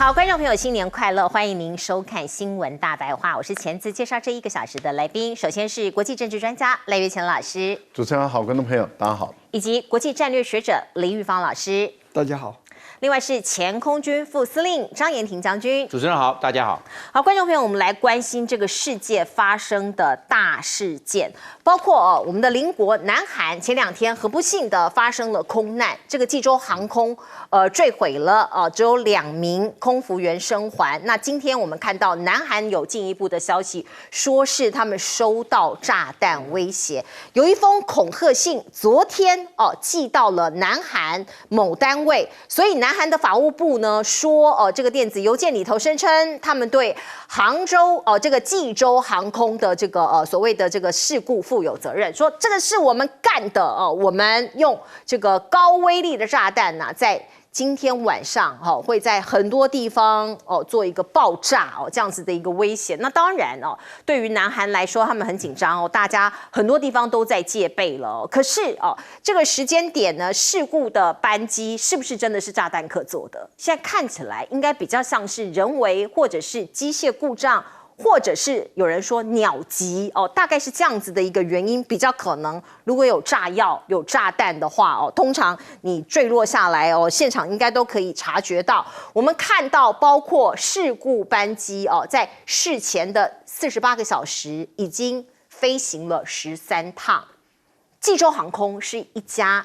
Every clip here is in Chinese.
好，观众朋友，新年快乐！欢迎您收看《新闻大白话》，我是钱子，介绍这1个小时的来宾。首先是国际政治专家赖岳乾老师，主持人好，观众朋友大家好，以及国际战略学者林玉芳老师，大家好。另外是前空军副司令张延廷将军，主持人好，大家好。好，观众朋友，我们来关心这个世界发生的大事件，包括我们的邻国南韩前2天很不幸的发生了空难，这个济州航空坠毁了，只有2名空服员生还。那今天我们看到南韩有进一步的消息，说是他们收到炸弹威胁，有一封恐吓信，昨天寄到了南韩某单位，所以南韩的法务部呢说，这个电子邮件里头声称，他们对杭州这个济州航空的这个所谓的这个事故负有责任，说这个是我们干的，我们用这个高威力的炸弹呢，在今天晚上会在很多地方做一个爆炸这样子的一个威胁。那当然对于南韩来说，他们很紧张大家很多地方都在戒备了。可是这个时间点呢，事故的班机是不是真的是炸弹客做的？现在看起来应该比较像是人为或者是机械故障。或者是有人说鸟击大概是这样子的一个原因比较可能。如果有炸药、有炸弹的话通常你坠落下来现场应该都可以察觉到。我们看到，包括事故班机在事前的48个小时已经飞行了13趟。济州航空是一家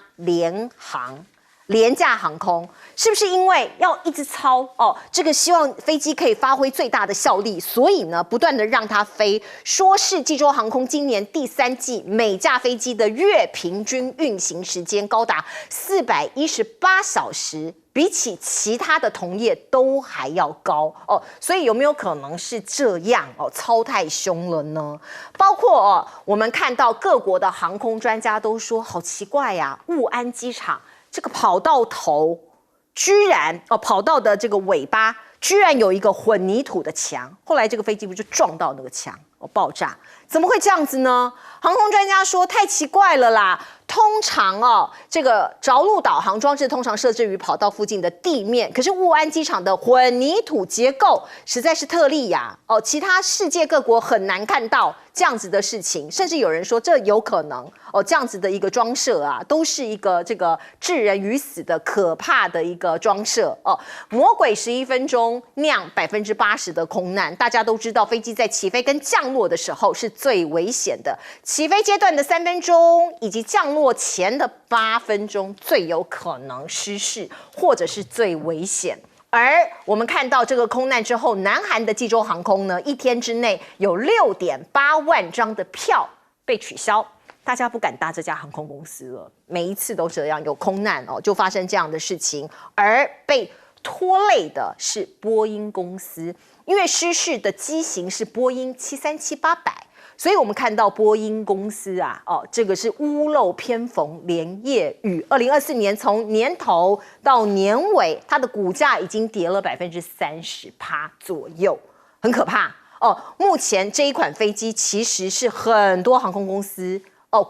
廉价航空，是不是因为要一直操这个希望飞机可以发挥最大的效力，所以呢不断的让它飞？说是济州航空今年第3季每架飞机的月平均运行时间高达418小时，比起其他的同业都还要高所以有没有可能是这样操太凶了呢？包括我们看到各国的航空专家都说，好奇怪呀，雾安机场。这个跑道头居然跑道的这个尾巴居然有一个混凝土的墙，后来这个飞机不就撞到那个墙爆炸？怎么会这样子呢？航空专家说太奇怪了啦。通常这个着陆导航装置通常设置于跑道附近的地面，可是雾安机场的混凝土结构实在是特例呀其他世界各国很难看到这样子的事情，甚至有人说这有可能这样子的一个装设都是一个这个致人于死的可怕的一个装设魔鬼11分钟酿80%的空难。大家都知道，飞机在起飞跟降落的时候是最危险的，起飞阶段的3分钟以及降落前的8分钟最有可能失事，或者是最危险。而我们看到这个空难之后，南韩的济州航空呢，1天之内有6.8万张的票被取消，大家不敢搭这家航空公司了。每一次都这样，有空难就发生这样的事情，而被拖累的是波音公司，因为失事的机型是波音737-800。所以我们看到波音公司这个是屋漏偏逢连夜雨。2024年从年头到年尾，它的股价已经跌了30%左右，很可怕目前这一款飞机其实是很多航空公司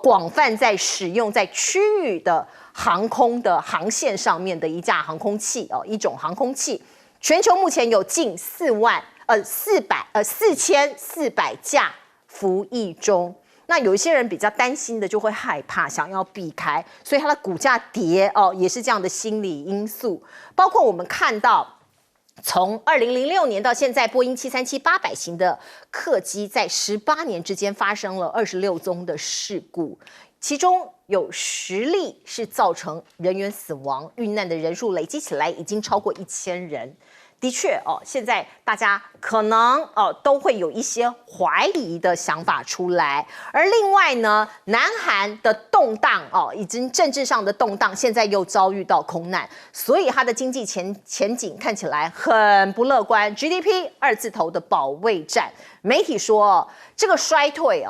广泛在使用，在区域的航空的航线上面的一架航空器一种航空器。全球目前有近4400架服役中。那有一些人比较担心的就会害怕，想要避开，所以它的股价跌也是这样的心理因素。包括我们看到从2006年到现在，波音737-800型的客机在18年之间发生了26宗的事故，其中有10例是造成人员死亡，遇难的人数累积起来已经超过1000人。的确现在大家可能都会有一些怀疑的想法出来。而另外呢，南韩的动荡已经政治上的动荡，现在又遭遇到空难，所以它的经济前景看起来很不乐观。GDP 2字头的保卫战，媒体说这个衰退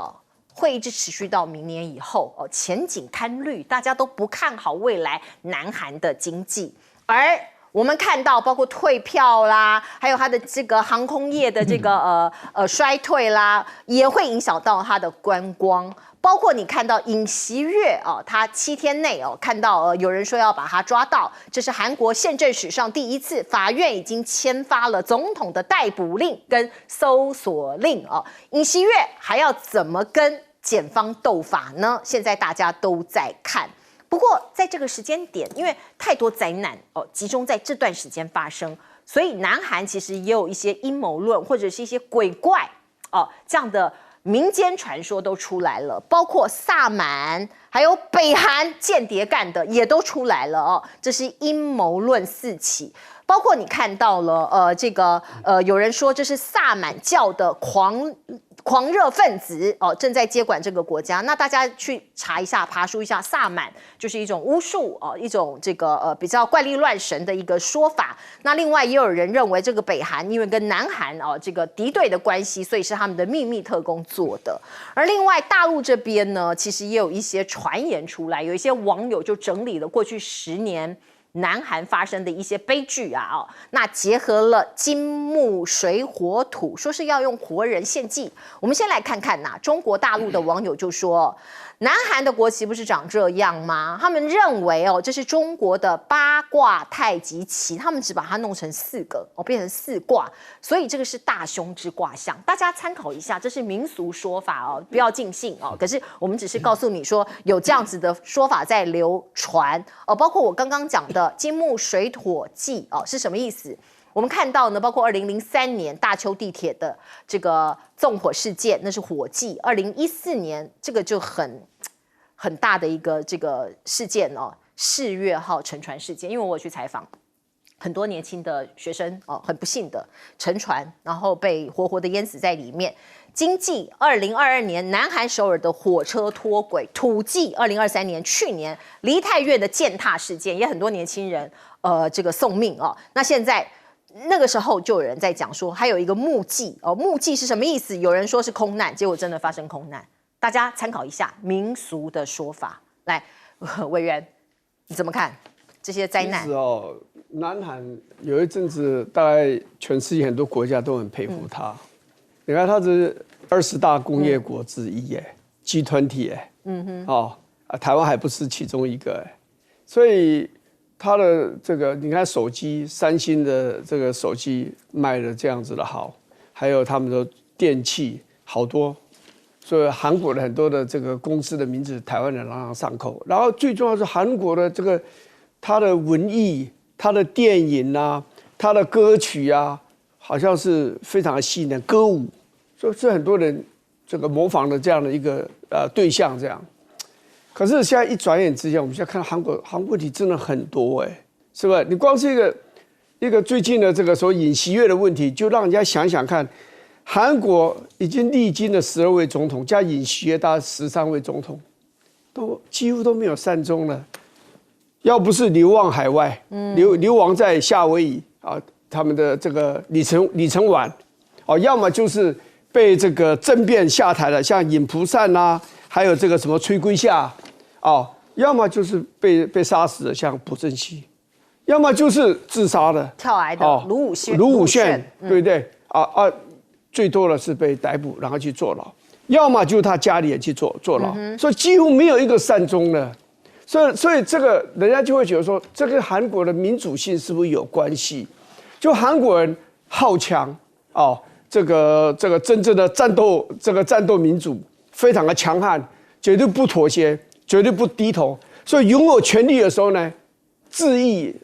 会一直持续到明年以后前景堪虑，大家都不看好未来南韩的经济。而我们看到包括退票啦，还有它的这个航空业的这个衰退啦，也会影响到它的观光。包括你看到尹锡悦哦，他7天内哦看到有人说要把他抓到，这是韩国宪政史上第一次，法院已经签发了总统的逮捕令跟搜索令哦。尹锡悦还要怎么跟检方斗法呢？现在大家都在看。不过在这个时间点，因为太多灾难哦集中在这段时间发生，所以南韩其实也有一些阴谋论或者是一些鬼怪哦这样的民间传说都出来了，包括萨满还有北韩间谍干的也都出来了哦，这是阴谋论四起。包括你看到了有人说这是萨满教的狂热分子哦，正在接管这个国家。那大家去查一下、爬梳一下，萨满就是一种巫术哦，一种比较怪力乱神的一个说法。那另外也有人认为，这个北韩因为跟南韩哦这个敌对的关系，所以是他们的秘密特工做的。而另外大陆这边呢，其实也有一些传言出来，有一些网友就整理了过去10年。南韩发生的一些悲剧啊，那结合了金木水火土，说是要用活人献祭。我们先来看看中国大陆的网友就说，南韩的国旗不是长这样吗？他们认为这是中国的八卦太极旗，他们只把它弄成4个变成4卦，所以这个是大凶之卦象。大家参考一下，这是民俗说法不要尽信可是我们只是告诉你说有这样子的说法在流传包括我刚刚讲的金木水火祭是什么意思？我们看到呢，包括2003年大邱地铁的这个纵火事件，那是火祭；2014年这个就很大的一个这个事件世越号沉船事件。因为我有去采访很多年轻的学生很不幸的沉船，然后被活活的淹死在里面。经济2022年南韩首尔的火车脱轨，土祭2023年去年梨泰院的践踏事件，也很多年轻人这个送命那现在那个时候就有人在讲说，还有一个目祭目祭是什么意思？有人说是空难，结果真的发生空难。大家参考一下民俗的说法。来，委员你怎么看这些灾难？其实南韩有一阵子，大概全世界很多国家都很佩服他。你看，他是20大工业国之一，G20台湾还不是其中一个所以他的这个，你看手机，三星的这个手机卖的这样子的好，还有他们的电器好多，所以韩国的很多的这个公司的名字，台湾人朗朗上口。然后最重要是韩国的这个他的文艺、他的电影啊、他的歌曲啊，好像是非常的吸引人，歌舞，所以是很多人这个模仿的这样的一个对象这样。可是现在一转眼之间，我们现在看韩国问题真的很多是吧？你光是一个最近的这个所谓尹锡悦的问题，就让人家想想看，韩国已经历经了12位总统，加尹锡悦大概13位总统，都几乎都没有善终了。要不是流亡海外，流亡在夏威夷他们的这个李承晚要么就是被这个政变下台了，像尹蒲善还有这个什么崔圭夏要么就是被杀死的，像朴正熙，要么就是自杀的跳崖的卢武铉，对不对最多的是被逮捕然后去坐牢，要么就是他家里也去坐牢，所以几乎没有一个善终的。所以这个人家就会觉得说，这跟韩国的民主性是不是有关系？就韩国人好强这个真正的战斗民主非常的强悍，绝对不妥协，绝对不低头。所以拥有权力的时候呢，恣意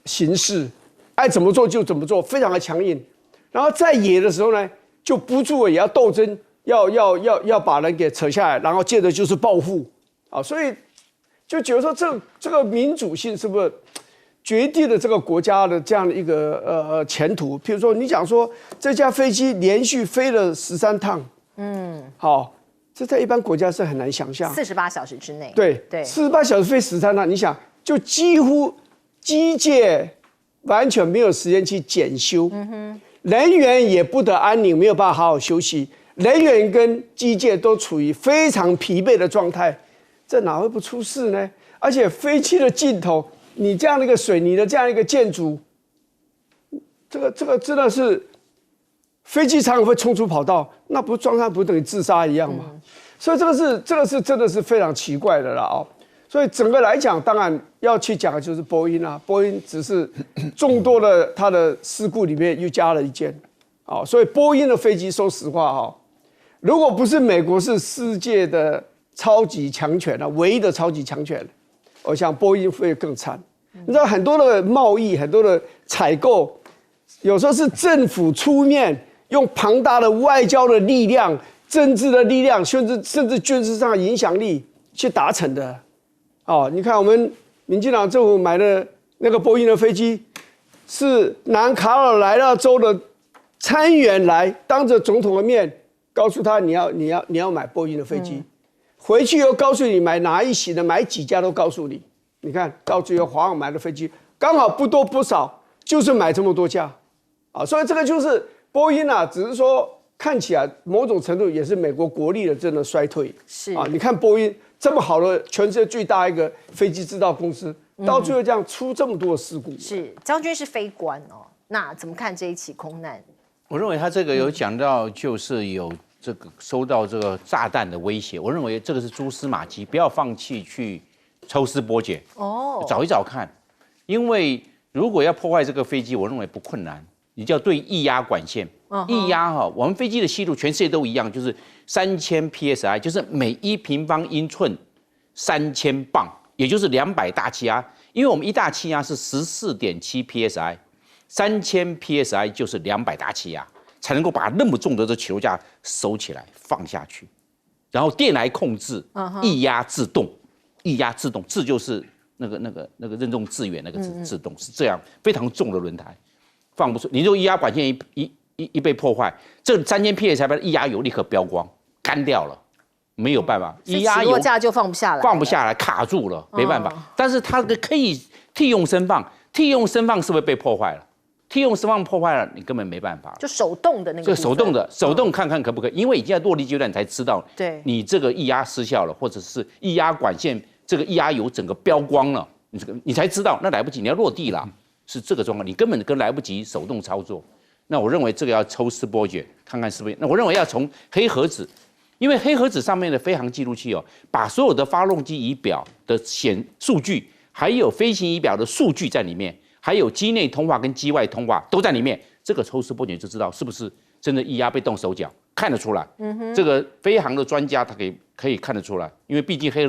行事，爱怎么做就怎么做，非常的强硬。然后在野的时候呢，就不住了也要斗争，要把人给扯下来，然后接着就是报复所以就觉得说这个民主性是不是决定了这个国家的这样的一个前途？譬如说，你讲说这架飞机连续飞了13趟，这在一般国家是很难想象。48小时之内，对，48小时飞13趟，你想就几乎机械完全没有时间去检修，人员也不得安宁，没有办法好好休息，人员跟机械都处于非常疲惫的状态。这哪会不出事呢？而且飞机的尽头你这样的一个水泥的这样一个建筑，这个真的是飞机常常会冲出跑道，那不撞上不等于自杀一样吗？所以这个是真的是非常奇怪的啦哦。所以整个来讲，当然要去讲的就是波音啊，波音只是众多的它的事故里面又加了一件，啊，所以波音的飞机，说实话哈，如果不是美国是世界的超级强权啊，唯一的超级强权，我想波音会更惨。你知道很多的贸易，很多的采购，有时候是政府出面用庞大的外交的力量、政治的力量，甚至军事上的影响力去达成的。哦，你看我们民进党政府买的那个波音的飞机，是南卡罗来纳州的参议员来当着总统的面告诉他你要买波音的飞机，回去又告诉你买哪一型的，买几家都告诉你。你看到最后华航买的飞机刚好不多不少，就是买这么多架，啊，所以这个就是波音啊，只是说看起来某种程度也是美国国力的真的衰退。是啊，你看波音这么好的全世界最大一个飞机制造公司，到最后这样出这么多的事故。是将军是飞官哦，那怎么看这一起空难？我认为他这个有讲到，就是有这个收到这个炸弹的威胁。我认为这个是蛛丝马迹，不要放弃去抽丝剥茧，找一找看。因为如果要破坏这个飞机，我认为不困难，你就要对液压管线。液压哈，我们飞机的吸入全世界都一样，就是3000 psi， 就是每1平方英寸3000磅，也就是200大气压。因为我们一大气压是14.7 psi，3000 psi 就是200大气压，才能够把那么重的这起落架收起来放下去，然后电来控制，液压自动，液压自动，自就是那个任重致远那个自动，是这样非常重的轮胎放不出，你如果液压管线一被破坏，这3000 psi 的液压油立刻飙光，干掉了，没有办法，液压油架就放不下来，卡住了，没办法。但是它可以替用升放，替用升放是不是被破坏了？替用升放破坏了，你根本没办法。就手动的那个，这手动看看可不可以？因为已经在落地阶段，你才知道，对，你这个液压失效了，或者是液压管线这个液压油整个飙光了，你才知道，那来不及，你要落地了，是这个状况，你根本来不及手动操作。那我认为这个要抽丝剥茧，看看是不是。那我认为要从黑盒子，因为黑盒子上面的飞行记录器哦，把所有的发动机仪表的数据，还有飞行仪表的数据在里面，还有机内通话跟机外通话都在里面。这个抽丝剥茧就知道是不是真的液压被动手脚，看得出来。这个飞行的专家他可以看得出来，因为毕竟黑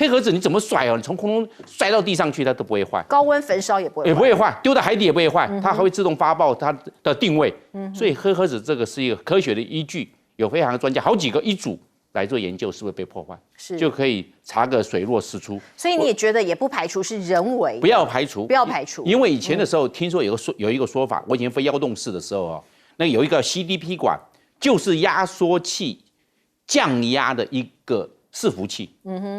盒子你怎么甩哦，你从空中摔到地上去它都不会坏，高温焚烧也不会坏，丢到海底也不会坏，它还会自动发报它的定位。所以黑盒子这个是一个科学的依据，有飞行的专家好几个一组来做研究，是不是被破坏，就可以查个水落石出。所以你也觉得也不排除是人为，不要排除，因为以前的时候听说有一个说法，我以前飞幺洞式的时候哦，那有一个 CDP 管，就是压缩器降压的一个伺服器。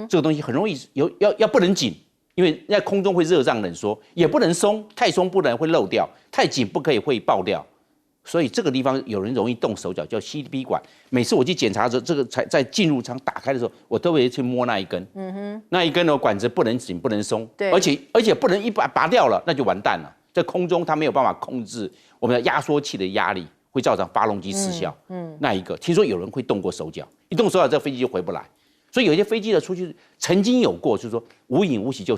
这个东西很容易要不能紧，因为在空中会热胀冷缩，也不能松，太松不能会漏掉，太紧不可以会爆掉。所以这个地方有人容易动手脚，叫 CDP 管。每次我去检查的时候，这个在进入舱打开的时候，我都会去摸那一根。那一根的管子不能紧，不能松，而且不能一拔掉了，那就完蛋了。在空中它没有办法控制我们的压缩器的压力，会造成发动机失效。那一个听说有人会动过手脚，一动手脚，这个飞机就回不来。所以有些飞机的出去曾经有过，就是说无影无息就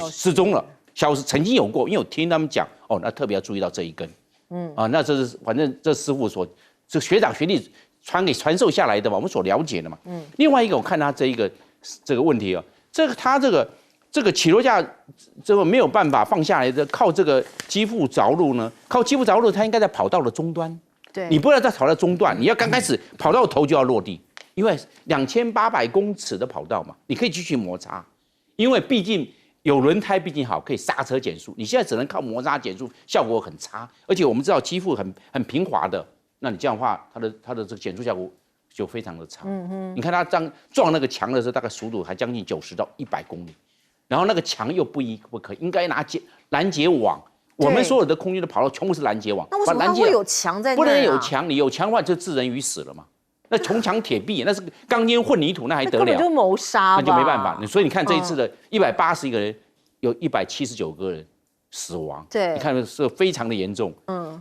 失踪了，消失。曾经有过，因为我听他们讲，哦，那特别要注意到这一根。那这是反正这师傅这学长学弟传授下来的嘛，我们所了解的嘛。另外一个我看他这个问题哦，他这个起落架这个没有办法放下来的，靠这个机腹着陆呢，靠机腹着陆，它应该在跑道的终端。对，你不要在跑道中段，你要刚开始跑道头就要落地，因为2800公尺的跑道嘛，你可以继续摩擦，因为毕竟。有轮胎毕竟好，可以刹车减速。你现在只能靠摩擦减速，效果很差。而且我们知道机腹很平滑的，那你这样的话，它的这个减速效果就非常的差。你看它撞那个墙的时候，大概速度还将近90到100公里，然后那个墙又不可以，应该拿拦截网。我们所有的空军的跑道全部是拦截网。那为什么它会有墙在那？不能有墙，你有墙的话就置人于死了嘛。那铜墙铁壁，那是钢筋混凝土，那还得了？根本就谋杀，那就没办法。所以你看这一次的181个人，有179个人死亡，对，你看是非常的严重。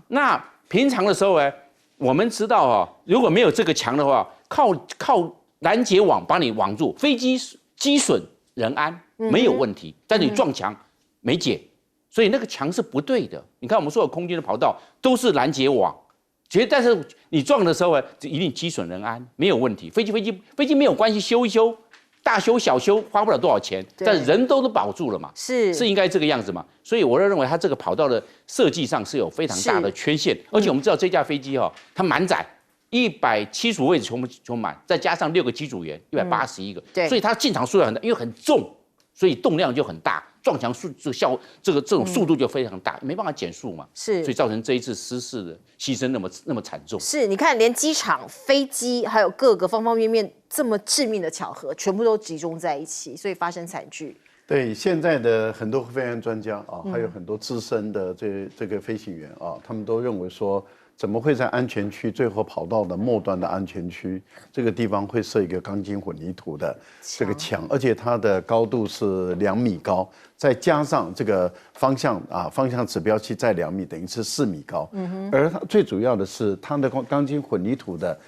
那平常的时候呢，我们知道啊，如果没有这个墙的话，靠拦截网把你网住，飞机机损人安没有问题，但是你撞墙没解，所以那个墙是不对的。你看我们所有空军的跑道都是拦截网，但是你撞的时候呢，一定机损人安没有问题，飞机没有关系，修一修。大修小修花不了多少钱，但人都保住了嘛，是应该这个样子嘛，所以我认为它这个跑道的设计上是有非常大的缺陷，而且我们知道这架飞机它满载175位置全满，再加上6个机组员181个，所以它进场数量很大，因为很重，所以动量就很大，撞墙这种速度就非常大，没办法减速嘛，所以造成这一次失事的牺牲那么惨重。是，你看连机场、飞机还有各个方方面面这么致命的巧合，全部都集中在一起，所以发生惨剧。对，现在的很多飞行专家啊，还有很多资深的这个飞行员啊，他们都认为说，怎么会在安全区最后跑道的末端的安全区这个地方会设一个钢筋混凝土的这个墙，而且它的高度是2米高，再加上这个方向指标器再2米，等于是4米高。而它最主要的是它的钢筋混凝土的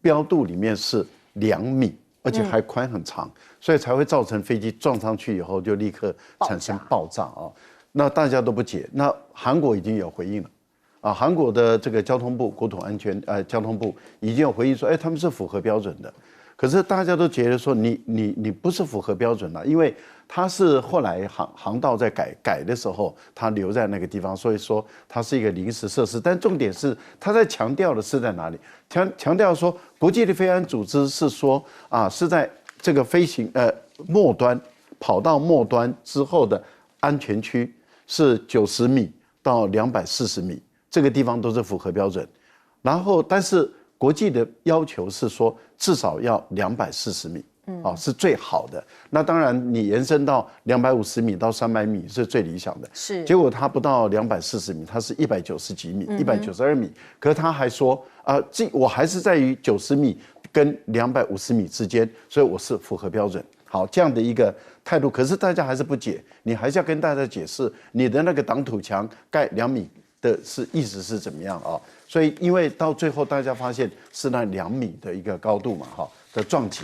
标度里面是2米。而且还宽很长，所以才会造成飞机撞上去以后就立刻产生爆炸啊！那大家都不解，那韩国已经有回应了，啊，韩国的这个交通部国土安全交通部已经有回应说，他们是符合标准的。可是大家都觉得说你不是符合标准了，因为它是后来航道在改的时候，它留在那个地方，所以说它是一个临时设施。但重点是它在强调的是在哪里？强调说国际的飞安组织是说是在这个飞行末端跑道末端之后的安全区是90米到240米，这个地方都是符合标准。然后但是国际的要求是说至少要240米，是最好的。那当然你延伸到250米到300米是最理想的。是，结果它不到240米，它是190几米，192米。可是他还说我还是在于90米跟250米之间，所以我是符合标准。好，这样的一个态度，可是大家还是不解，你还是要跟大家解释你的那个挡土墙盖2米的意思是怎么样啊？所以因为到最后大家发现是那2米的一个高度嘛，的撞击。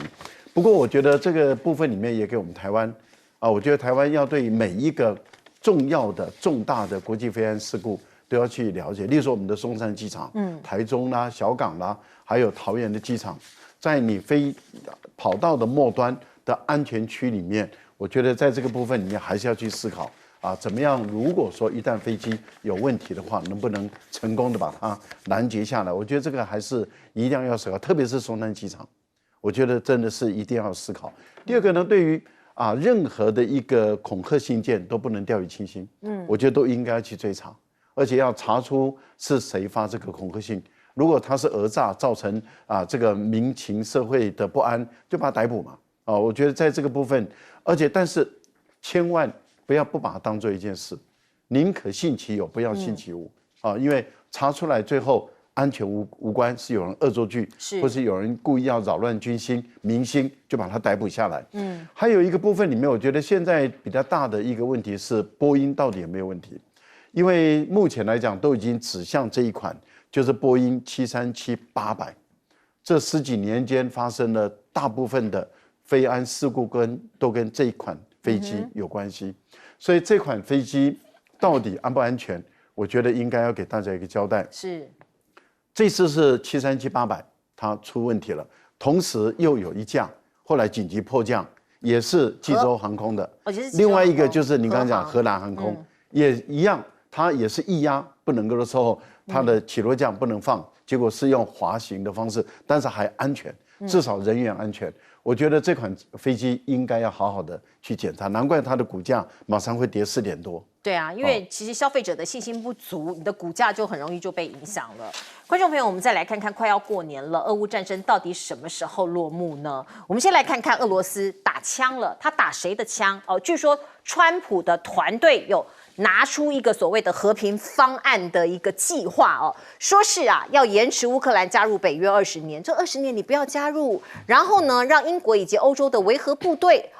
不过我觉得这个部分里面也给我们台湾我觉得台湾要对每一个重要的重大的国际飞安事故都要去了解。例如说我们的松山机场、台中啦、小港啦，还有桃园的机场，在你飞跑道的末端的安全区里面，我觉得在这个部分里面还是要去思考。怎么样？如果说一旦飞机有问题的话，能不能成功的把它拦截下来？我觉得这个还是一定要思考，特别是松山机场，我觉得真的是一定要思考。第二个呢，对于任何的一个恐吓信件都不能掉以轻心，我觉得都应该去追查，而且要查出是谁发这个恐吓信。如果他是讹诈，造成这个民情社会的不安，就把他逮捕嘛。我觉得在这个部分，但是千万不把它当做一件事，宁可信其有，不要信其无因为查出来最后安全无关，是有人恶作剧，或是有人故意要扰乱军心民心，就把他逮捕下来。还有一个部分里面，我觉得现在比较大的一个问题是波音到底有没有问题？因为目前来讲都已经指向这一款，就是波音737-800，这10几年间发生了大部分的飞安事故都跟这一款飞机有关系，所以这款飞机到底安不安全？我觉得应该要给大家一个交代。是，这次是737-800，它出问题了，同时又有一架后来紧急迫降，也是济州航空的。另外一个就是你刚刚讲荷兰航空，也一样，它也是液压不能够的时候，它的起落降不能放，结果是用滑行的方式，但是还安全，至少人员安全。我觉得这款飞机应该要好好的去检查，难怪它的股价马上会跌4点多。对啊，因为其实消费者的信心不足，你的股价就很容易就被影响了。观众朋友，我们再来看看，快要过年了，俄乌战争到底什么时候落幕呢？我们先来看看俄罗斯打枪了，他打谁的枪？据说川普的团队有拿出一个所谓的和平方案的一个计划说是要延迟乌克兰加入北约20年，这20年你不要加入，然后呢让英国以及欧洲的维和部队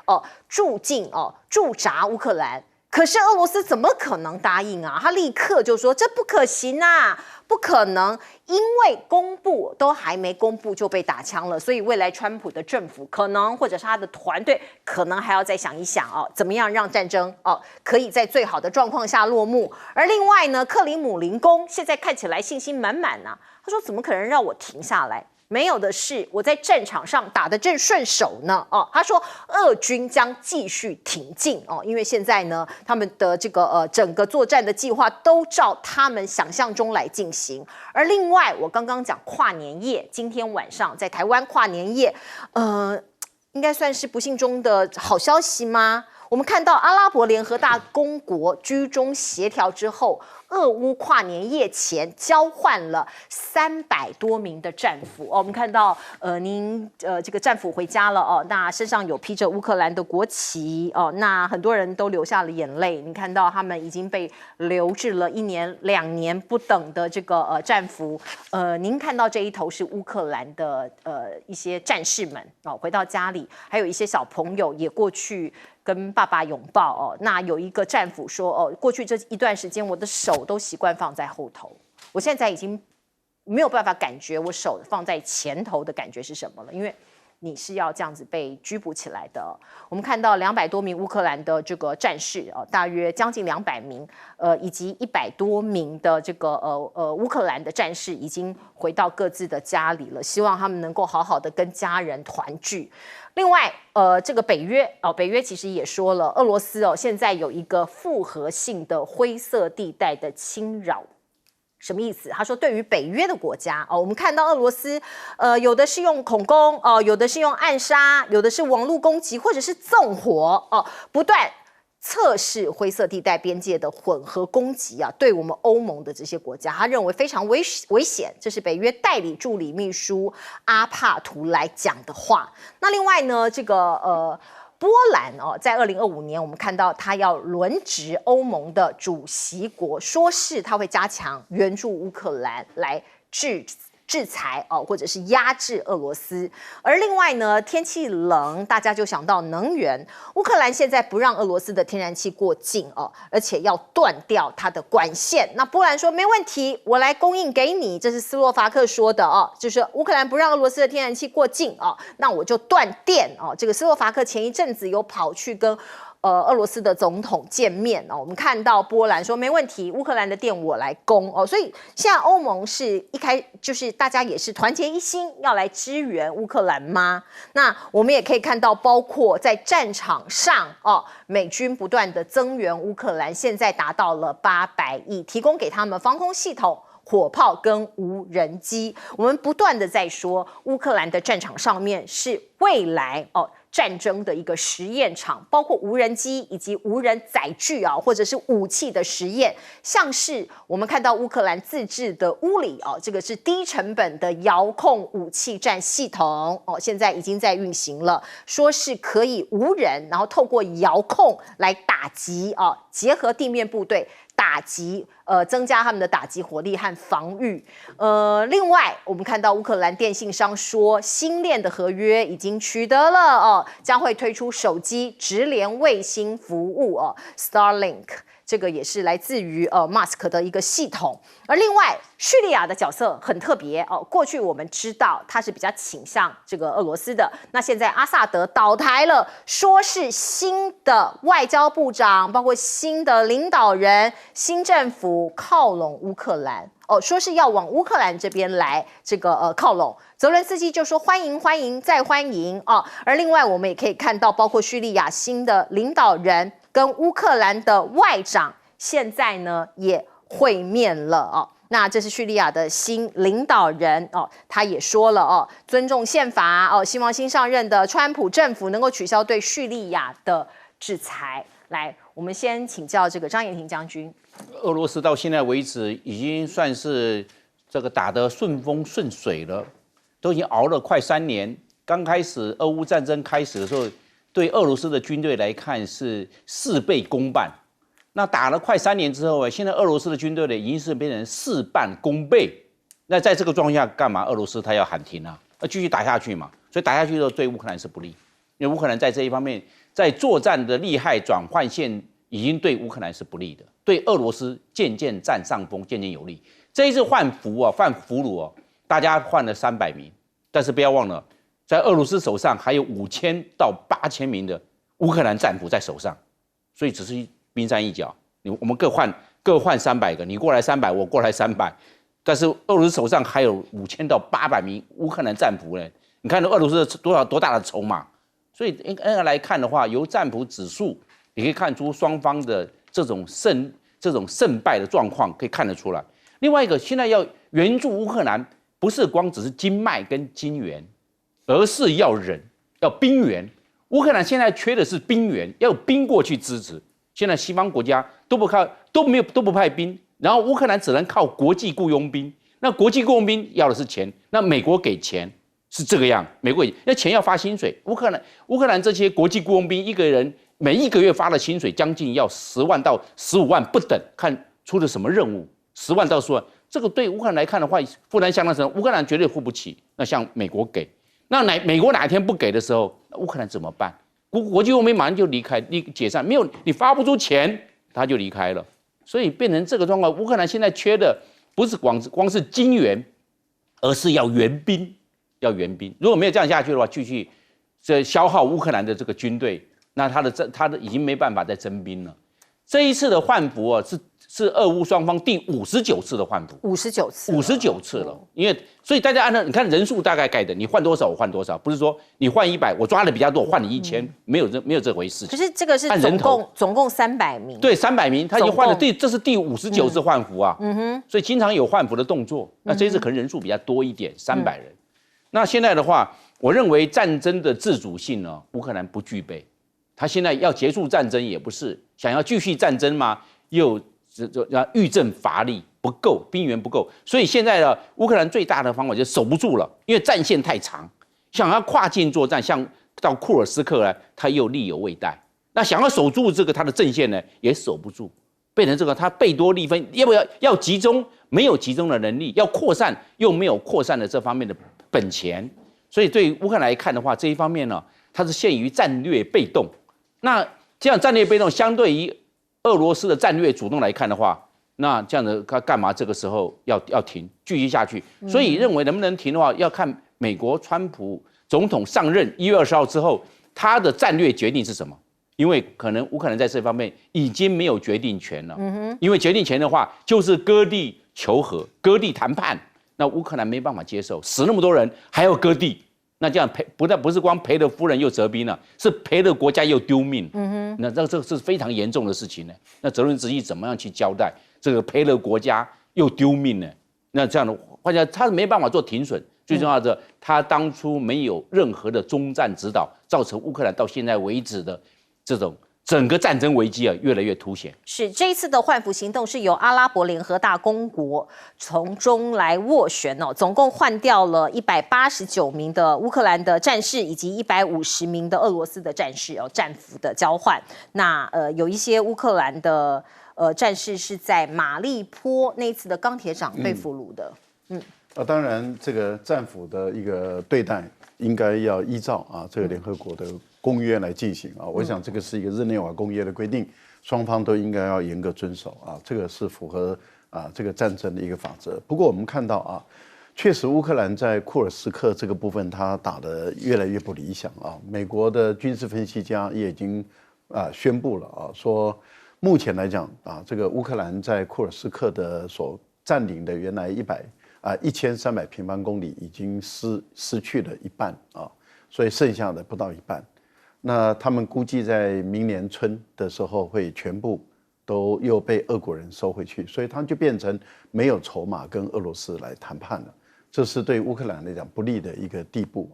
驻扎乌克兰。可是俄罗斯怎么可能答应啊？他立刻就说这不可行啊，不可能，因为公布都还没公布就被打枪了，所以未来川普的政府可能或者是他的团队可能还要再想一想哦，怎么样让战争可以在最好的状况下落幕。而另外呢，克里姆林宫现在看起来信心满满啊，他说怎么可能让我停下来？没有的是，我在战场上打得正顺手呢。他说，俄军将继续挺进因为现在呢，他们的这个整个作战的计划都照他们想象中来进行。而另外，我刚刚讲跨年夜，今天晚上在台湾跨年夜，应该算是不幸中的好消息吗？我们看到阿拉伯联合大公国居中协调之后，俄乌跨年夜前交换了300多名的战俘我们看到您这个战俘回家了那身上有披着乌克兰的国旗那很多人都流下了眼泪。你看到他们已经被留置了1年2年不等的这个战俘您看到这一头是乌克兰的一些战士们回到家里，还有一些小朋友也过去跟爸爸拥抱那有一个战俘说过去这一段时间我的手都习惯放在后头，我现在已经没有办法感觉我手放在前头的感觉是什么了，因为你是要这样子被拘捕起来的。我们看到200多名乌克兰的这个战士大约将近200名以及100多名的这个乌克兰的战士已经回到各自的家里了，希望他们能够好好的跟家人团聚。另外，这个北约北约其实也说了，俄罗斯现在有一个复合性的灰色地带的侵扰。什么意思？他说，对于北约的国家我们看到俄罗斯有的是用恐攻有的是用暗杀，有的是网络攻击，或者是纵火不断测试灰色地带边界的混合攻击对我们欧盟的这些国家，他认为非常危险。这是北约代理助理秘书阿帕图来讲的话。那另外呢，这个波兰在2025年，我们看到他要轮值欧盟的主席国，说是他会加强援助乌克兰来制裁或者是压制俄罗斯。而另外呢，天气冷，大家就想到能源。乌克兰现在不让俄罗斯的天然气过境而且要断掉它的管线。那波兰说没问题，我来供应给你。这是斯洛伐克说的就是乌克兰不让俄罗斯的天然气过境那我就断电这个斯洛伐克前一阵子有跑去跟俄罗斯的总统见面我们看到波兰说没问题，乌克兰的电我来供所以现在欧盟是就是大家也是团结一心要来支援乌克兰吗？那我们也可以看到，包括在战场上美军不断的增援乌克兰，现在达到了800亿，提供给他们防空系统、火炮跟无人机。我们不断的在说，乌克兰的战场上面是未来战争的一个实验场，包括无人机以及无人载具或者是武器的实验，像是我们看到乌克兰自制的乌里这个是低成本的遥控武器战系统现在已经在运行了，说是可以无人，然后透过遥控来打击结合地面部队打击增加他们的打击火力和防御。另外我们看到乌克兰电信商说，星链的合约已经取得了将会推出手机直连卫星服务Starlink， 这个也是来自于Musk 的一个系统。而另外叙利亚的角色很特别过去我们知道他是比较倾向这个俄罗斯的，那现在阿萨德倒台了，说是新的外交部长，包括新的领导人、新政府靠拢乌克兰说是要往乌克兰这边来这个靠拢。泽伦斯基就说欢迎欢迎再欢迎而另外我们也可以看到，包括叙利亚新的领导人跟乌克兰的外长现在呢也会面了那这是叙利亚的新领导人他也说了尊重宪法希望新上任的川普政府能够取消对叙利亚的制裁。来，我们先请教这个张延廷将军。俄罗斯到现在为止已经算是这个打得顺风顺水了，都已经熬了快3年。刚开始俄乌战争开始的时候，对俄罗斯的军队来看是事倍功半。那打了快3年之后现在俄罗斯的军队呢已经是变成事半功倍。那在这个状况下，干嘛俄罗斯他要喊停啊？继续打下去嘛。所以打下去之后对乌克兰是不利，因为乌克兰在这一方面在作战的利害转换线已经对乌克兰是不利的，对俄罗斯渐渐占上风，渐渐有利。这一次换俘虏大家换了300名，但是不要忘了，在俄罗斯手上还有5000到8000名的乌克兰战俘在手上，所以只是冰山一角。我们各换300个，你过来300，我过来300，但是俄罗斯手上还有5000到800名乌克兰战俘呢。你看俄罗斯多大的筹码？所以来看的话，由战俘指数，你可以看出双方的这种胜败的状况可以看得出来。另外一个，现在要援助乌克兰，不是光只是经脉跟金援，而是要人，要兵源。乌克兰现在缺的是兵源，要有兵过去支持。现在西方国家都不派兵，然后乌克兰只能靠国际雇佣兵。那国际雇佣兵要的是钱，那美国给钱是这个样，美国那钱要发薪水。乌克兰这些国际雇佣兵一个人每一个月发的薪水将近要10万到15万不等，看出了什么任务。10万到15万，这个对乌克兰来看的话，负担相当深，乌克兰绝对付不起。那像美国给，那美国哪一天不给的时候，那乌克兰怎么办？国际雇佣兵马上就离开，解散，没有你发不出钱，他就离开了。所以变成这个状况，乌克兰现在缺的不是光是金援，而是要援兵，要援兵。如果没有这样下去的话，继续消耗乌克兰的这个军队，那他的已经没办法再征兵了。这一次的换俘是俄乌双方第59次的换俘，59次了。因为所以大家按照你看人数大概盖的，你换多少我换多少，不是说你换100，我抓的比较多，我换你1000，没有这回事。可是这个是总共300名，对，300名，他已经换了这是第59次换俘啊。所以经常有换俘的动作。那这一次可能人数比较多一点，300人。那现在的话，我认为战争的自主性呢，乌克兰不具备。他现在要结束战争也不是，想要继续战争吗？又欲振乏力，不够，兵源不够，所以现在呢，乌克兰最大的方法就是守不住了，因为战线太长，想要跨境作战，像到库尔斯克呢，他又力有未逮。那想要守住这个他的阵线呢，也守不住，变成这个他贝多力分，要集中，没有集中的能力，要扩散又没有扩散的这方面的本钱，所以对于乌克兰来看的话，这一方面呢，它是陷于战略被动。那这样战略被动，相对于俄罗斯的战略主动来看的话，那这样的他干嘛这个时候要停，继续下去？所以认为能不能停的话，要看美国川普总统上任1月20号之后，他的战略决定是什么？因为可能乌克兰在这方面已经没有决定权了。因为决定权的话，就是割地求和、割地谈判，那乌克兰没办法接受，死那么多人还要割地。那这样不是光赔了夫人又折兵了，是赔了国家又丢命。那这是非常严重的事情呢。那泽伦斯基怎么样去交代这个赔了国家又丢命呢？那这样的话，他没办法做停损。最重要的，他当初没有任何的中战指导，造成乌克兰到现在为止的这种整个战争危机越来越凸显。是这一次的换俘行动是由阿拉伯联合大公国从中来斡旋哦，总共换掉了189名的乌克兰的战士，以及150名的俄罗斯的战士哦，战俘的交换。那有一些乌克兰的战士是在马利坡那一次的钢铁厂被俘虏的。当然这个战俘的一个对待应该要依照这个联合国的公约来进行啊，我想这个是一个日内瓦公约的规定，双方都应该要严格遵守啊，这个是符合这个战争的一个法则。不过我们看到确实乌克兰在库尔斯克这个部分，他打得越来越不理想啊。美国的军事分析家也已经宣布了说目前来讲这个乌克兰在库尔斯克的所占领的原来1300平方公里已经失去了一半所以剩下的不到一半。那他们估计在明年春的时候会全部都又被俄国人收回去，所以他就变成没有筹码跟俄罗斯来谈判了。这是对乌克兰来讲不利的一个地步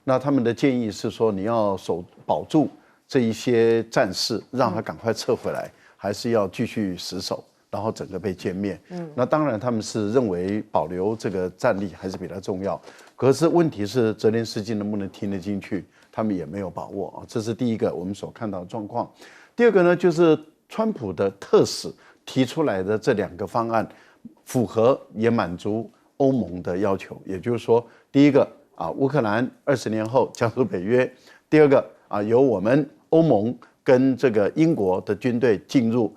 那他们的建议是说，你要保住这一些战士，让他赶快撤回来，还是要继续死守？然后整个被歼灭。那当然他们是认为保留这个战力还是比较重要。可是问题是泽连斯基能不能听得进去，他们也没有把握这是第一个我们所看到的状况。第二个呢，就是川普的特使提出来的这2个方案，符合也满足欧盟的要求。也就是说，第一个乌克兰20年后加入北约；第二个由我们欧盟跟这个英国的军队进入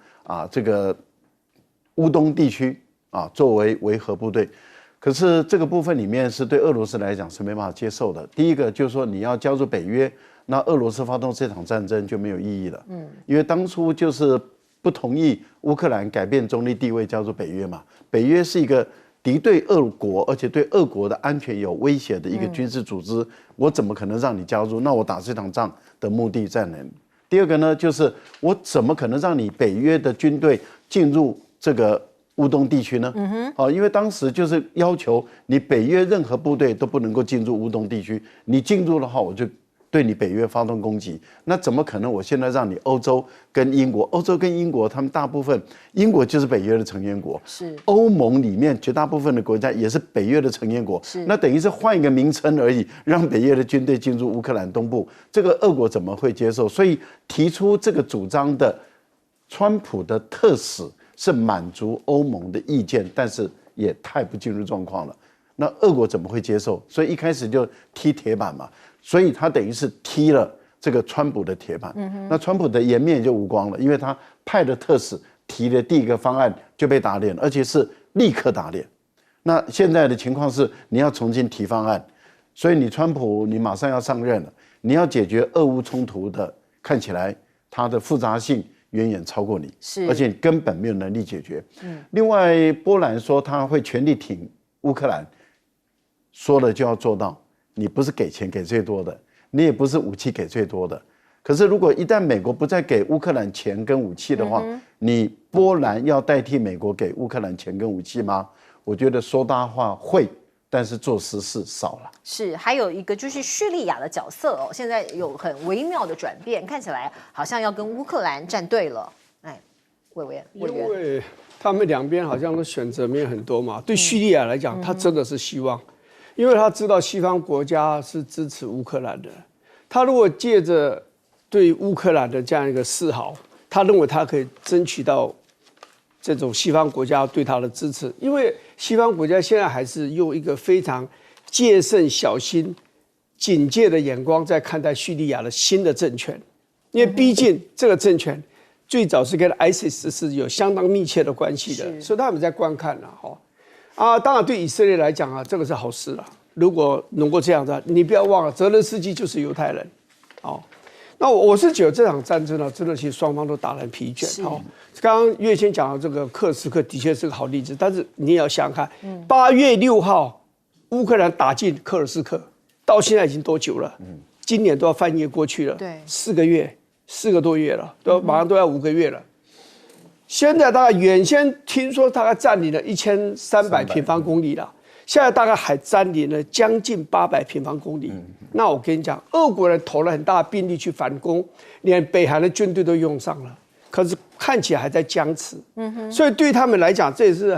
这个乌东地区作为维和部队。可是这个部分里面是对俄罗斯来讲是没办法接受的。第一个就是说你要加入北约，那俄罗斯发动这场战争就没有意义了。因为当初就是不同意乌克兰改变中立地位加入北约嘛。北约是一个敌对俄国，而且对俄国的安全有威胁的一个军事组织，我怎么可能让你加入？那我打这场仗的目的在哪里？第二个呢，就是我怎么可能让你北约的军队进入这个乌东地区呢？因为当时就是要求你北约任何部队都不能够进入乌东地区，你进入的话，我就对你北约发动攻击。那怎么可能？我现在让你欧洲跟英国，他们大部分，英国就是北约的成员国，是欧盟里面绝大部分的国家也是北约的成员国，那等于是换一个名称而已，让北约的军队进入乌克兰东部，这个俄国怎么会接受？所以提出这个主张的川普的特使是满足欧盟的意见，但是也太不进入状况了。那俄国怎么会接受？所以一开始就踢铁板嘛，所以他等于是踢了这个川普的铁板。那川普的颜面就无光了，因为他派的特使提的第一个方案就被打脸，而且是立刻打脸。那现在的情况是你要重新提方案，所以你川普你马上要上任了，你要解决俄乌冲突的，看起来它的复杂性远远超过你，而且你根本没有能力解决。另外，波兰说他会全力挺乌克兰，说了就要做到。你不是给钱给最多的，你也不是武器给最多的。可是如果一旦美国不再给乌克兰钱跟武器的话，你波兰要代替美国给乌克兰钱跟武器吗？我觉得说大话会，但是做实事少了。是，还有一个就是叙利亚的角色现在有很微妙的转变，看起来好像要跟乌克兰站队了。哎，委员，因为他们两边好像都选择没有很多嘛。对叙利亚来讲，他真的是希望，因为他知道西方国家是支持乌克兰的，他如果借着对乌克兰的这样一个示好，他认为他可以争取到这种西方国家对他的支持，因为西方国家现在还是用一个非常戒慎小心、警戒的眼光在看待叙利亚的新的政权，因为毕竟这个政权最早是跟 ISIS 是有相当密切的关系的，所以他们在观看当然对以色列来讲这个是好事了。如果能够这样子，你不要忘了，泽连斯基就是犹太人，那我是觉得这场战争真的其实双方都打得很疲倦。刚刚岳先讲的这个克什克的确是个好例子，但是你也要想想看，8月6号乌克兰打进克尔斯克，到现在已经多久了？今年都要翻页过去了，对，4个多月了，马上都要5个月了。现在大概原先听说大概占领了1300平方公里了。现在大概还占领了将近800平方公里。那我跟你讲，俄国人投了很大的兵力去反攻，连北韩的军队都用上了，可是看起来还在僵持。所以对他们来讲，这也是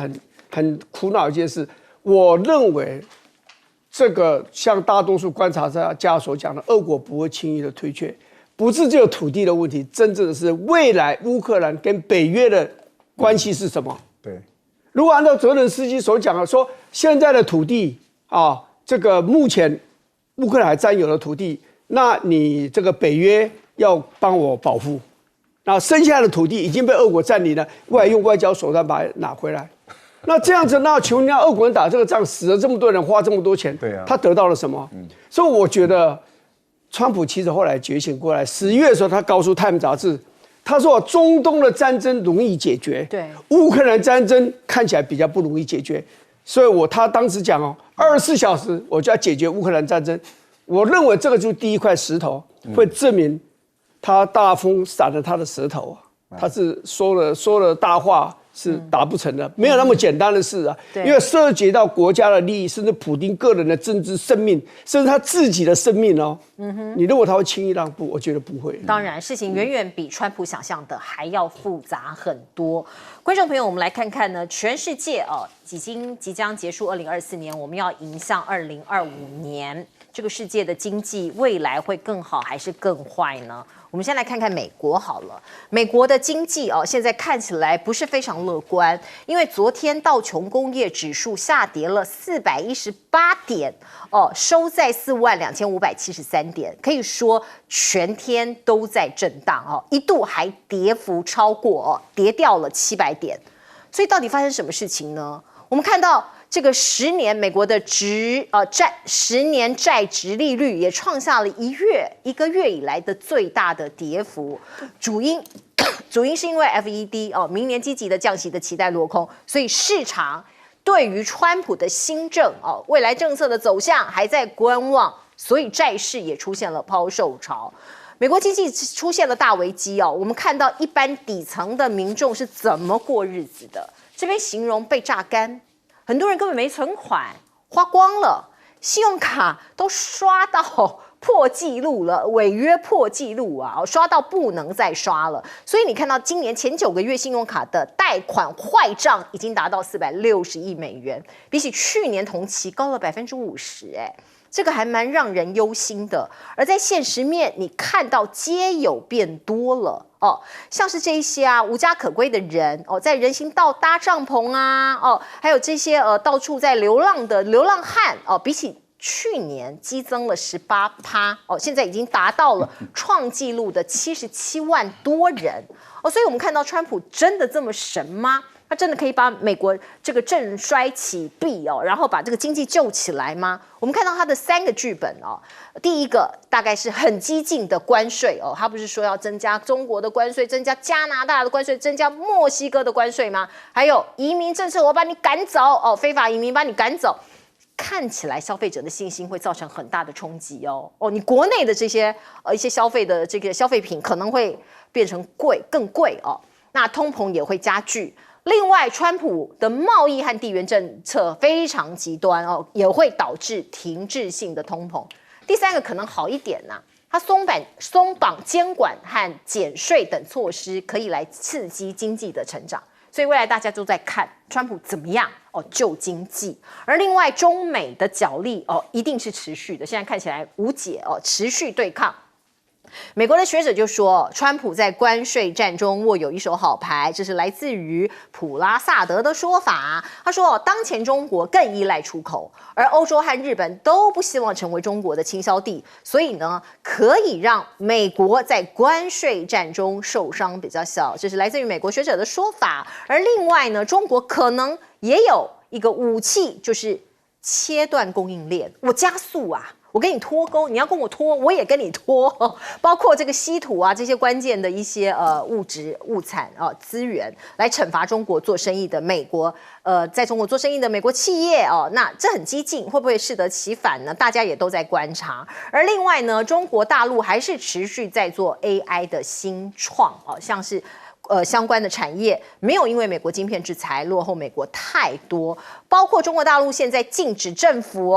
很苦恼一件事。我认为，这个像大多数观察家所讲的，俄国不会轻易的退却，不是只有土地的问题，真正的是未来乌克兰跟北约的关系是什么？对。如果按照泽连斯基所讲的说，现在的土地这个目前乌克兰还占有的土地，那你这个北约要帮我保护，那剩下的土地已经被俄国占领了，未来用外交手段把它拿回来。那这样子，那请问人家俄国人打这个仗，死了这么多人，花这么多钱，对啊，他得到了什么？所以我觉得，川普其实后来觉醒过来，11月的时候，他告诉《Time》杂志。他说：“中东的战争容易解决，对，乌克兰战争看起来比较不容易解决，所以他当时讲24小时我就要解决乌克兰战争。我认为这个就是第一块石头，会证明他大风闪了他的舌头他是说了大话是达不成的，没有那么简单的事因为涉及到国家的利益，甚至普丁个人的政治生命，甚至他自己的生命你认为他会轻易让步？我觉得不会。当然，事情远远比川普想象的还要复杂很多。观众朋友，我们来看看呢，全世界即将结束2024年，我们要迎向2025年，这个世界的经济未来会更好还是更坏呢？我们先来看看美国好了。美国的经济现在看起来不是非常乐观，因为昨天道琼工业指数下跌了418点，收在42573点，可以说全天都在震荡一度还跌幅超过跌掉了700点。所以到底发生什么事情呢？我们看到这个10年美国的10年债殖利率也创下了一个月以来的最大的跌幅，主因是因为 FED 明年积极的降息的期待落空，所以市场对于川普的新政未来政策的走向还在观望，所以债市也出现了抛售潮。美国经济出现了大危机我们看到一般底层的民众是怎么过日子的，这边形容被榨干，很多人根本没存款，花光了，信用卡都刷到破纪录了，违约破纪录刷到不能再刷了。所以你看到今年前9个月信用卡的贷款坏账已经达到460亿美元，比起去年同期高了50%这个还蛮让人忧心的。而在现实面，你看到街友变多了像是这些无家可归的人在人行道搭帐篷还有这些到处在流浪的流浪汉比起去年激增了18%现在已经达到了创纪录的77万多人所以我们看到川普真的这么神吗？他真的可以把美国这个振衰起弊然后把这个经济救起来吗？我们看到他的3个剧本第一个大概是很激进的关税他不是说要增加中国的关税，增加加拿大的关税，增加墨西哥的关税吗？还有移民政策，我把你赶走非法移民把你赶走。看起来消费者的信心会造成很大的冲击你国内的这些一些消费的这个消费品可能会变成更贵那通膨也会加剧。另外，川普的贸易和地缘政策非常极端也会导致停滞性的通膨。第3个可能好一点它松绑监管和减税等措施，可以来刺激经济的成长。所以未来大家都在看川普怎么样救经济。而另外，中美的角力一定是持续的，现在看起来无解持续对抗。美国的学者就说，川普在关税战中握有一手好牌，这是来自于普拉萨德的说法。他说，当前中国更依赖出口，而欧洲和日本都不希望成为中国的倾销地，所以呢，可以让美国在关税战中受伤比较小，这是来自于美国学者的说法。而另外呢，中国可能也有一个武器，就是切断供应链，我加速我跟你脱钩，你要跟我脱，我也跟你脱，包括这个稀土这些关键的一些物质物产资源，来惩罚中国做生意的美国在中国做生意的美国企业那这很激进，会不会适得其反呢？大家也都在观察。而另外呢，中国大陆还是持续在做 AI 的新创像是相关的产业没有因为美国晶片制裁落后美国太多，包括中国大陆现在禁止政府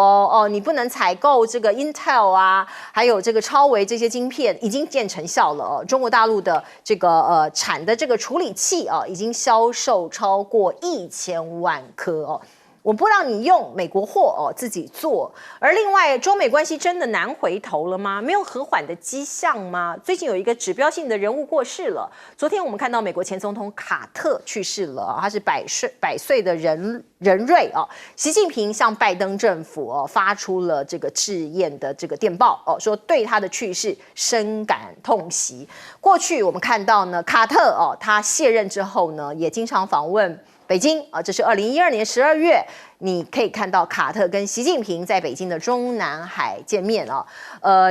你不能采购这个 Intel 还有这个超微这些晶片，已经见成效了中国大陆的这个产的这个处理器已经销售超过1000万颗我不让你用美国货自己做。而另外，中美关系真的难回头了吗？没有和缓的迹象吗？最近有一个指标性的人物过世了。昨天我们看到美国前总统卡特去世了他是100岁的人瑞习近平向拜登政府发出了这个致唁的这个电报说对他的去世深感痛惜。过去我们看到呢，卡特他卸任之后呢，也经常访问北京这是2012年12月，你可以看到卡特跟习近平在北京的中南海见面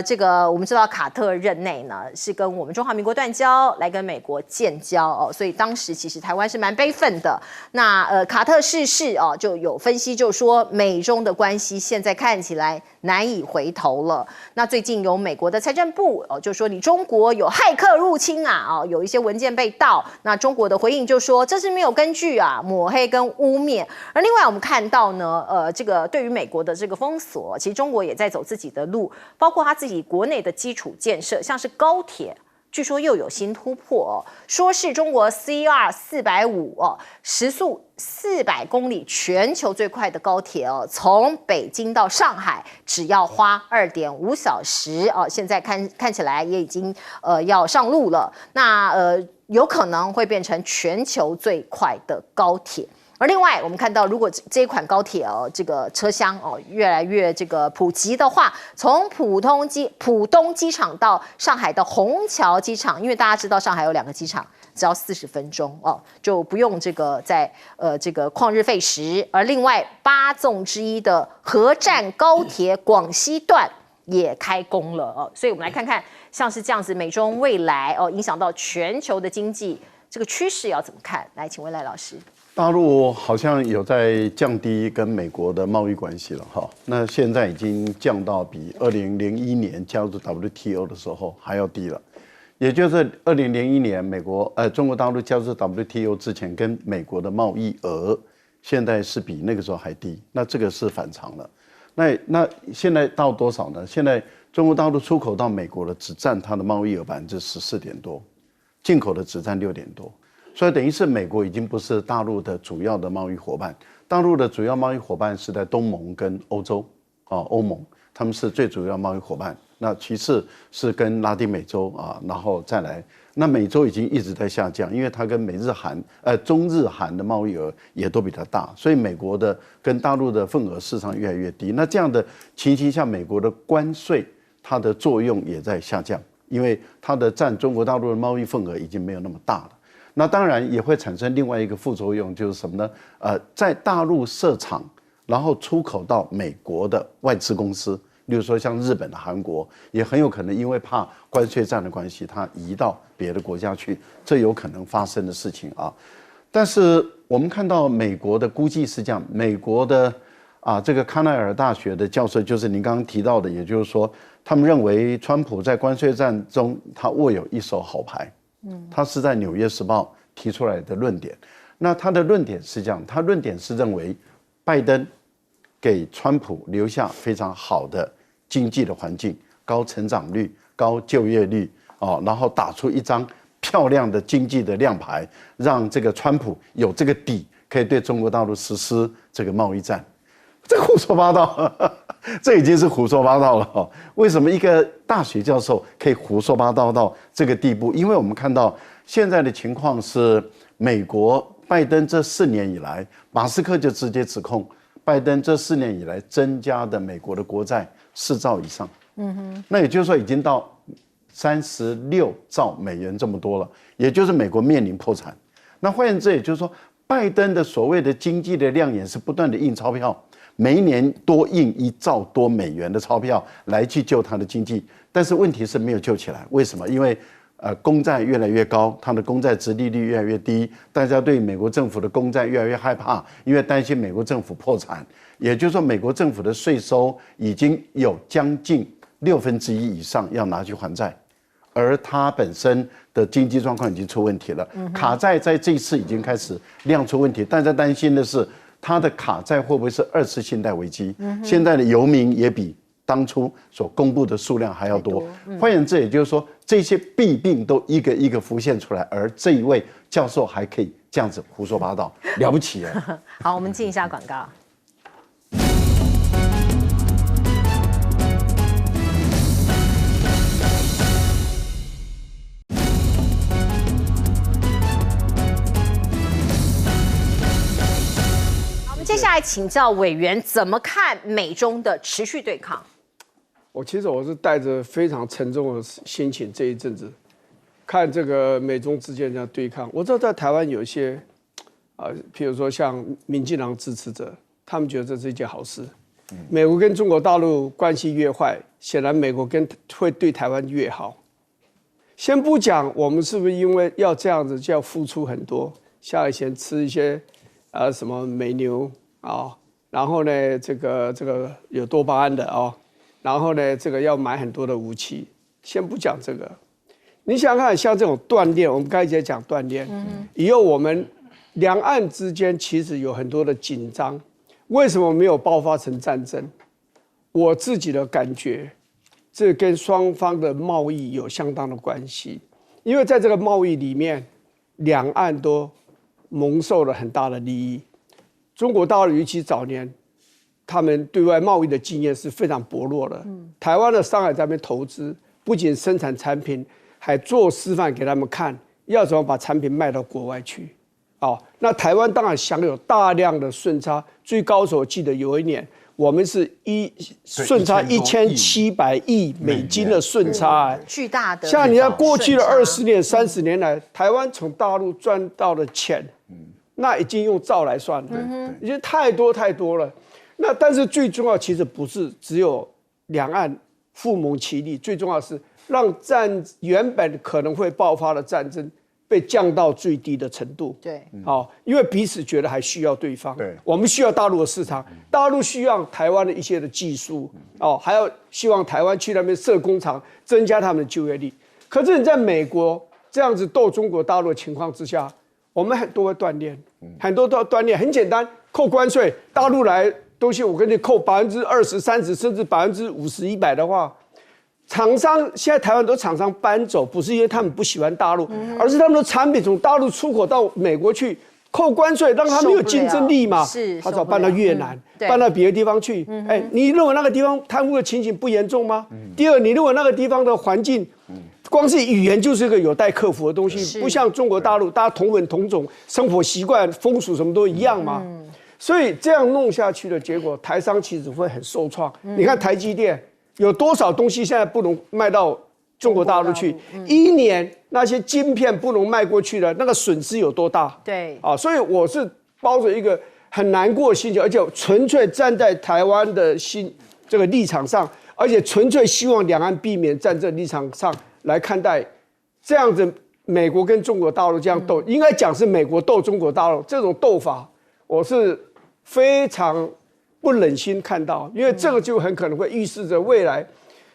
这个我们知道卡特任内呢是跟我们中华民国断交，来跟美国建交所以当时其实台湾是蛮悲愤的。那卡特逝世就有分析就说美中的关系现在看起来难以回头了。那最近有美国的财政部就说你中国有骇客入侵有一些文件被盗，那中国的回应就说这是没有根据抹黑跟污蔑。而另外我们看到呢这个对于美国的这个封锁，其实中国也在走自己的路，包括他自己国内的基础建设，像是高铁据说又有新突破说是中国 CR450时速400公里，全球最快的高铁从北京到上海只要花2.5小时现在看起来也已经要上路了。那有可能会变成全球最快的高铁。而另外，我们看到，如果这一款高铁这个车厢越来越这个普及的话，从浦东机场到上海的虹桥机场，因为大家知道上海有2个机场，只要40分钟就不用这个在这个旷日费时。而另外8纵之一的合站高铁广西段也开工了所以我们来看看，像是这样子，美中未来影响到全球的经济这个趋势要怎么看？来，请问赖老师。大陆好像有在降低跟美国的贸易关系了哈，那现在已经降到比2001年加入 WTO 的时候还要低了，也就是2001年中国大陆加入 WTO 之前跟美国的贸易额，现在是比那个时候还低，那这个是反常了。那现在到多少呢？现在中国大陆出口到美国的只占它的贸易额14%点多，进口的只占6%点多。所以等于是美国已经不是大陆的主要的贸易伙伴，大陆的主要贸易伙伴是在东盟跟欧洲欧盟，他们是最主要贸易伙伴。那其次是跟拉丁美洲然后再来，那美洲已经一直在下降，因为它跟中日韩的贸易额也都比它大，所以美国的跟大陆的份额市场越来越低。那这样的情形下，美国的关税它的作用也在下降，因为它的占中国大陆的贸易份额已经没有那么大了。那当然也会产生另外一个副作用，就是什么呢？在大陆设厂，然后出口到美国的外资公司，例如说像日本的、韩国，也很有可能因为怕关税战的关系，它移到别的国家去，这有可能发生的事情啊。但是我们看到美国的估计是这样，美国的这个康奈尔大学的教授，就是您刚刚提到的，也就是说，他们认为川普在关税战中他握有一手好牌。他是在《纽约时报》提出来的论点，那他的论点是这样，他论点是认为，拜登给川普留下非常好的经济的环境，高成长率、高就业率然后打出一张漂亮的经济的亮牌，让这个川普有这个底，可以对中国大陆实施这个贸易战。这胡说八道，这已经是胡说八道了。为什么一个大学教授可以胡说八道到这个地步？因为我们看到现在的情况是，美国拜登这4年以来，马斯克就直接指控拜登这4年以来增加的美国的国债4兆以上。那也就是说已经到36兆美元这么多了，也就是美国面临破产。那换言之，也就是说，拜登的所谓的经济的亮眼是不断的印钞票。每一年多印1兆多美元的钞票来去救他的经济，但是问题是没有救起来。为什么？因为公债越来越高，它的公债殖利率越来越低，大家对美国政府的公债越来越害怕，因为担心美国政府破产。也就是说，美国政府的税收已经有将近1/6以上要拿去还债，而它本身的经济状况已经出问题了。卡债在这一次已经开始亮出问题，大家担心的是，它的卡债会不会是2次信贷危机？现在的游民也比当初所公布的数量还要多。换言之，也就是说，这些弊病都一个一个浮现出来，而这一位教授还可以这样子胡说八道，了不起啊！好，我们进一下广告。接下来请教委员怎么看美中的持续对抗？其实我是带着非常沉重的心情，这一阵子看这个美中之间的对抗。我知道在台湾有一些譬如说像民进党支持者，他们觉得这是一件好事。美国跟中国大陆关系越坏，显然美国会对台湾越好。先不讲我们是不是因为要这样子就要付出很多，像以前吃一些什么美牛然后呢这个有多巴胺的然后呢这个要买很多的武器。先不讲这个，你想想看，像这种锻炼，我们刚才也讲锻炼，以后我们两岸之间其实有很多的紧张，为什么没有爆发成战争？我自己的感觉，这跟双方的贸易有相当的关系。因为在这个贸易里面，两岸都蒙受了很大的利益。中国大陆尤其早年，他们对外贸易的经验是非常薄弱的。台湾的上海在那边投资，不仅生产产品，还做示范给他们看，要怎么把产品卖到国外去。那台湾当然享有大量的顺差，最高手记得有一年，我们是顺差1700亿美金的顺差，巨大的。像你看过去的20年、30年来，台湾从大陆赚到的钱，那已经用兆来算了，已经太多了。那但是最重要，其实不是只有两岸互蒙其利，最重要的是让原本可能会爆发的战争被降到最低的程度。对，因为彼此觉得还需要对方，我们需要大陆的市场，大陆需要台湾的一些的技术，还要希望台湾去那边设工厂，增加他们的就业力。可是你在美国这样子斗中国大陆的情况之下，我们很多会断链，很多都要断链，很简单，扣关税，大陆来东西我跟你扣20%、30%，甚至50%、100%的话。厂商现在台湾很多厂商搬走，不是因为他们不喜欢大陆，而是他们的产品从大陆出口到美国去，扣关税，让他们有竞争力嘛。他早搬到越南，搬到别的地方去。你认为那个地方贪污的情形不严重吗？第二，你认为那个地方的环境，光是语言就是一个有待克服的东西，不像中国大陆，大家同文同种，生活习惯、风俗什么都一样嘛。所以这样弄下去的结果，台商其实会很受创。你看台积电。有多少东西现在不能卖到中国大陆去？一年那些晶片不能卖过去的那个损失有多大？对，所以我是抱着一个很难过的心情，而且纯粹站在台湾的这个立场上，而且纯粹希望两岸避免战争立场上来看待这样子，美国跟中国大陆这样斗，应该讲是美国斗中国大陆这种斗法，我是非常不忍心看到，因为这个就很可能会预示着未来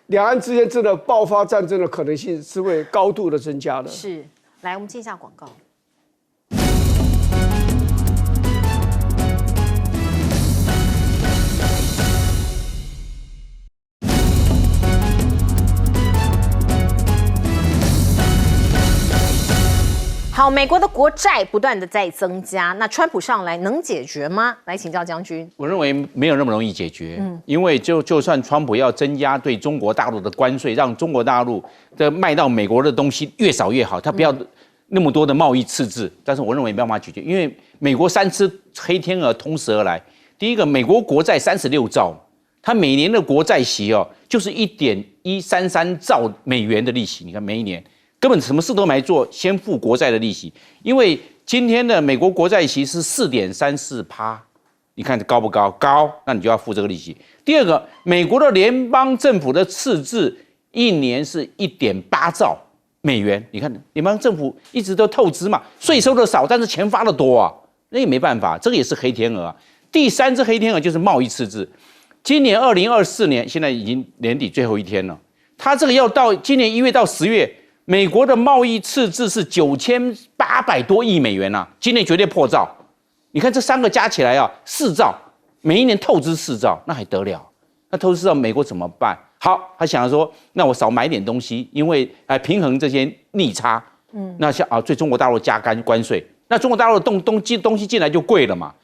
两岸之间真的爆发战争的可能性是会高度的增加的。是，来，我们进一下广告。好，美国的国债不断的在增加，那川普上来能解决吗？来请教将军。我认为没有那么容易解决，因为就算川普要增加对中国大陆的关税，让中国大陆的卖到美国的东西越少越好，他不要那么多的贸易赤字，但是我认为没办法解决，因为美国3只黑天鹅同时而来。第一个，美国国债36兆，它每年的国债息就是1.133兆美元的利息，你看每一年。根本什么事都没做，先付国债的利息，因为今天的美国国债息是4.34%，你看高不高？高，那你就要付这个利息。第二个，美国的联邦政府的赤字一年是1.8兆美元，你看联邦政府一直都透支嘛，税收的少，但是钱发的多啊，那也没办法，这个也是黑天鹅啊。第三只黑天鹅就是贸易赤字，今年2024年现在已经年底最后一天了，它这个要到今年1月到10月。美国的贸易赤字是9800多亿美元啊，今年绝对破兆。你看这3个加起来4兆，每一年透支4兆，那还得了？那透支4兆，美国怎么办？好，他想说，那我少买点东西，因为平衡这些逆差。那像对中国大陆加关税，那中国大陆的东西进来就贵了嘛。